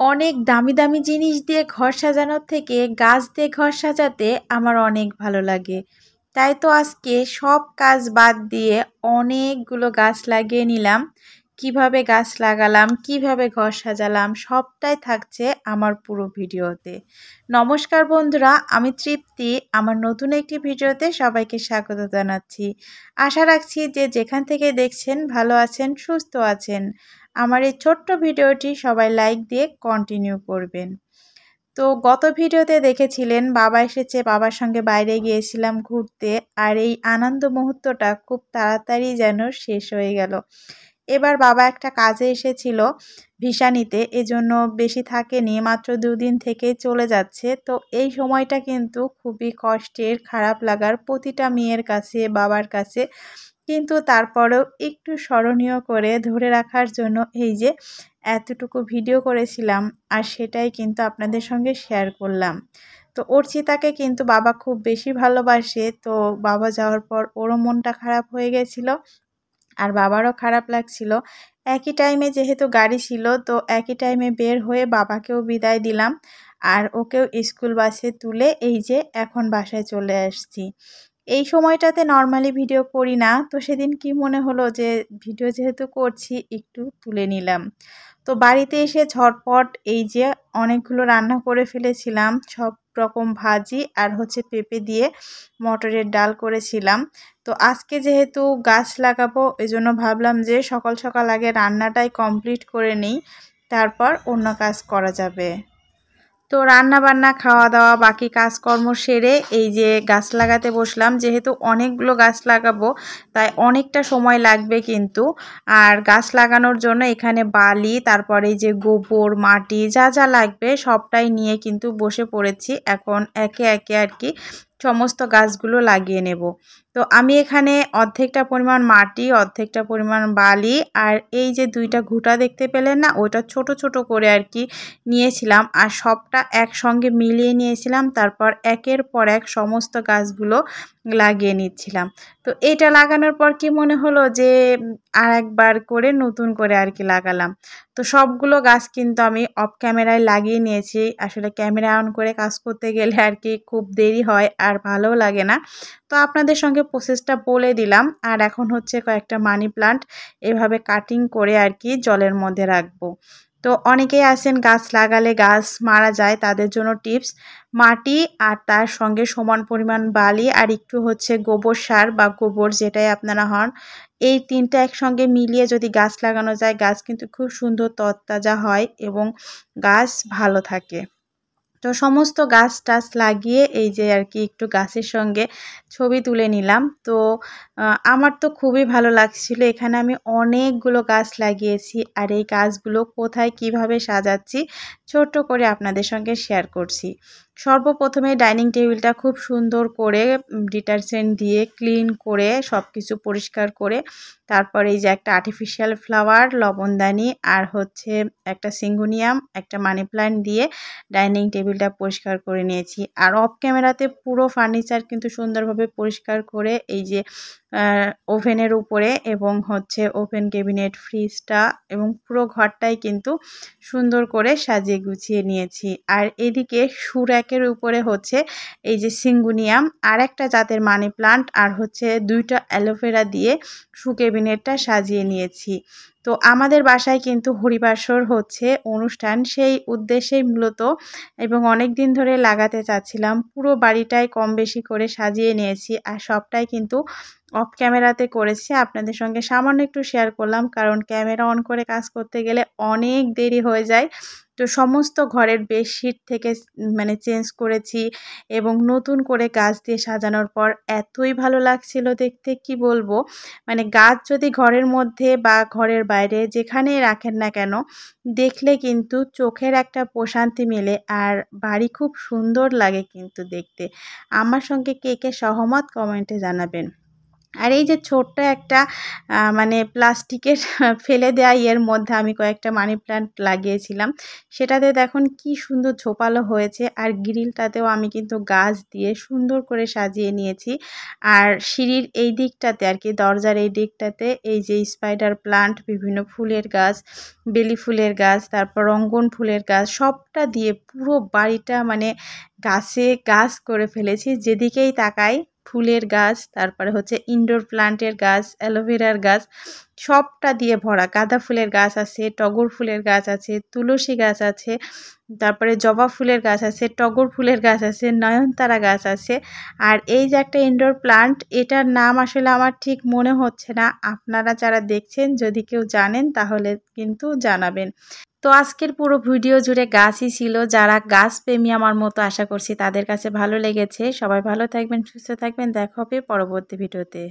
অনেক দামি দামি জিনিস দিয়ে ঘর সাজানোর থেকে গাছ দিয়ে ঘর সাজাতে আমার অনেক ভালো লাগে। তাই তো আজকে সব কাজ বাদ দিয়ে অনেকগুলো গাছ লাগিয়ে নিলাম। কিভাবে গাছ লাগালাম, কিভাবে ঘর সাজালাম সবটাই থাকছে আমার পুরো ভিডিওতে। নমস্কার বন্ধুরা, আমি তৃপ্তি। আমার নতুন একটি ভিডিওতে সবাইকে স্বাগত জানাচ্ছি। আশা রাখছি যে যেখান থেকে দেখছেন ভালো আছেন, সুস্থ আছেন। আমার এই ছোট্ট ভিডিওটি সবাই লাইক দিয়ে কন্টিনিউ করবেন। তো গত ভিডিওতে দেখেছিলেন বাবা এসেছে, বাবার সঙ্গে বাইরে গিয়েছিলাম ঘুরতে, আর এই আনন্দ মুহূর্তটা খুব তাড়াতাড়ি যেন শেষ হয়ে গেল। এবার বাবা একটা কাজে এসেছিল ভিসা নিতে, এজন্য বেশি থাকেনি, মাত্র 2 দিন থেকে চলে যাচ্ছে। তো এই সময়টা কিন্তু খুবই কষ্টের, খারাপ লাগার প্রতিটা মেয়ের কাছে, বাবার কাছে। কিন্তু তারপরেও একটু স্মরণীয় করে ধরে রাখার জন্য এই যে এতটুকু ভিডিও করেছিলাম, আর সেটাই কিন্তু আপনাদের সঙ্গে শেয়ার করলাম। তো অর্চিতাকে কিন্তু বাবা খুব বেশি ভালোবাসে। তো বাবা যাওয়ার পর ওরও মনটা খারাপ হয়ে গেছিল, আর বাবারও খারাপ লাগছিল। একই টাইমে যেহেতু গাড়ি ছিল, তো একই টাইমে বের হয়ে বাবাকেও বিদায় দিলাম, আর ওকেও স্কুল বাসে তুলে এই যে এখন বাসায় চলে আসছি। এই সময়টাতে নর্মালি ভিডিও করি না, তো সেদিন কি মনে হলো যে ভিডিও যেহেতু করছি একটু তুলে নিলাম। তো বাড়িতে এসে ঝটপট এই যে অনেকগুলো রান্না করে ফেলেছিলাম, সব রকম ভাজি আর হচ্ছে পেঁপে দিয়ে মটরের ডাল করেছিলাম। তো আজকে যেহেতু গাছ লাগাবো, এজন্য ভাবলাম যে সকাল সকাল আগে রান্নাটাই কমপ্লিট করে নিই, তারপর অন্য কাজ করা যাবে। তো রান্না বান্না খাওয়া দাওয়া বাকি কাজকর্ম সেরে এই যে গাছ লাগাতে বসলাম। যেহেতু অনেকগুলো গাছ লাগাবো তাই অনেকটা সময় লাগবে কিন্তু। আর গাছ লাগানোর জন্য এখানে বালি, তারপরে এই যে গোবর, মাটি যা যা লাগবে সবটাই নিয়ে কিন্তু বসে পড়েছি। এখন একে একে আর কি সমস্ত গাছগুলো লাগিয়ে নেব। তো আমি এখানে অর্ধেকটা পরিমাণ মাটি, অর্ধেকটা পরিমাণ বালি, আর এই যে 2টা ঘুঁটা দেখতে পেলেন না, ওইটা ছোট ছোট করে আর কি নিয়েছিলাম, আর সবটা একসঙ্গে মিলিয়ে নিয়েছিলাম। তারপর একের পর এক সমস্ত গাছগুলো লাগিয়ে নিচ্ছিলাম। তো এটা লাগানোর পর কি মনে হলো যে আর একবার করে নতুন করে আর কি লাগালাম। তো সবগুলো গাছ কিন্তু আমি অফ ক্যামেরায় লাগিয়ে নিয়েছি। আসলে ক্যামেরা অন করে কাজ করতে গেলে আর কি খুব দেরি হয় আর ভালোও লাগে না। তো আপনাদের সঙ্গে প্রসেসটা বলে দিলাম। আর এখন হচ্ছে কয়েকটা মানি প্লান্ট এভাবে কাটিং করে আর কি জলের মধ্যে রাখবো। তো অনেকেই আছেন গাছ লাগালে গাছ মারা যায়, তাদের জন্য টিপস: মাটি আর তার সঙ্গে সমান পরিমাণ বালি আর একটু হচ্ছে গোবর সার বা গোবর, যেটাই আপনারা হন, এই 3টা একসঙ্গে মিলিয়ে যদি গাছ লাগানো যায়, গাছ কিন্তু খুব সুন্দর তরতাজা হয় এবং গাছ ভালো থাকে। তো সমস্ত গাছ টাছ লাগিয়ে এই যে আর কি একটু গাছের সঙ্গে ছবি তুলে নিলাম। তো আমার তো খুবই ভালো লাগছিল। এখানে আমি অনেকগুলো গাছ লাগিয়েছি, আর এই গাছগুলো কোথায় কিভাবে সাজাচ্ছি ছোট্ট করে আপনাদের সঙ্গে শেয়ার করছি। সর্বপ্রথমে ডাইনিং টেবিলটা খুব সুন্দর করে ডিটারজেন্ট দিয়ে ক্লিন করে সব কিছু পরিষ্কার করে, তারপরে এই যে একটা আর্টিফিশিয়াল ফ্লাওয়ার, লবণদানি আর হচ্ছে একটা সিঙ্গোনিয়াম, একটা মানি প্ল্যান্ট দিয়ে ডাইনিং টেবিলটা পরিষ্কার করে নিয়েছি। আর অফ ক্যামেরাতে পুরো ফার্নিচার কিন্তু সুন্দরভাবে পরিষ্কার করে এই যে ওভেনের উপরে এবং হচ্ছে ওভেন ক্যাবিনেট, ফ্রিজটা এবং পুরো ঘরটাই কিন্তু সুন্দর করে সাজিয়ে গুছিয়ে নিয়েছি। আর এদিকে সুরাকের উপরে হচ্ছে এই যে সিঙ্গুনিয়াম, আর একটা জাতের মানি প্লান্ট আর হচ্ছে 2টা অ্যালোভেরা দিয়ে শু ক্যাবিনেটটা সাজিয়ে নিয়েছি। তো আমাদের বাসায় কিন্তু হরিবাসর হচ্ছে অনুষ্ঠান, সেই উদ্দেশ্যেই মূলত, এবং অনেক দিন ধরে লাগাতে চাচ্ছিলাম। পুরো বাড়িটাই কম বেশি করে সাজিয়ে নিয়েছি, আর সবটাই কিন্তু অফ ক্যামেরাতে করেছি। আপনাদের সঙ্গে সামান্য একটু শেয়ার করলাম, কারণ ক্যামেরা অন করে কাজ করতে গেলে অনেক দেরি হয়ে যায়। তো সমস্ত ঘরের বেডশিট থেকে মানে চেঞ্জ করেছি, এবং নতুন করে গাছ দিয়ে সাজানোর পর এতই ভালো লাগছিল দেখতে, কি বলবো। মানে গাছ যদি ঘরের মধ্যে বা ঘরের বাইরে যেখানেই রাখেন না কেন, দেখলে কিন্তু চোখের একটা প্রশান্তি মেলে, আর বাড়ি খুব সুন্দর লাগে কিন্তু দেখতে। আমার সঙ্গে কে কে সহমত কমেন্টে জানাবেন। আর এই যে ছোট্ট একটা মানে প্লাস্টিকের ফেলে দেওয়া ইয়ের মধ্যে আমি কয়েকটা মানি প্ল্যান্ট লাগিয়েছিলাম। সেটাতে দেখুন কি সুন্দর ঝোপালো হয়েছে। আর গ্রিলটাতেও আমি কিন্তু গাছ দিয়ে সুন্দর করে সাজিয়ে নিয়েছি। আর সিঁড়ির এই দিকটাতে আর কি, দরজার এই দিকটাতে এই যে স্পাইডার প্লান্ট, বিভিন্ন ফুলের গাছ, বেলি ফুলের গাছ, তারপর রঙ্গন ফুলের গাছ, সবটা দিয়ে পুরো বাড়িটা মানে গাছে গাছ করে ফেলেছি। যেদিকেই তাকাই ফুলের গাছ, তারপরে হচ্ছে ইনডোর প্লান্টের গাছ, অ্যালোভেরার গাছ, সবটা দিয়ে ভরা। গাঁদা ফুলের গাছ আছে, টগর ফুলের গাছ আছে, তুলসী গাছ আছে, তারপরে জবা ফুলের গাছ আছে, টগর ফুলের গাছ আছে, নয়নতারা গাছ আছে। আর এই যে একটা ইনডোর প্লান্ট, এটার নাম আসলে আমার ঠিক মনে হচ্ছে না। আপনারা যারা দেখছেন যদি কেউ জানেন তাহলে কিন্তু জানাবেন। তো আজকের পুরো ভিডিও জুড়ে গাছই ছিল। যারা গাছ প্রেমী আমার মতো, আশা করছি তাদের কাছে ভালো লেগেছে। সবাই ভালো থাকবেন, সুস্থ থাকবেন। দেখা হবে পরবর্তী ভিডিওতে।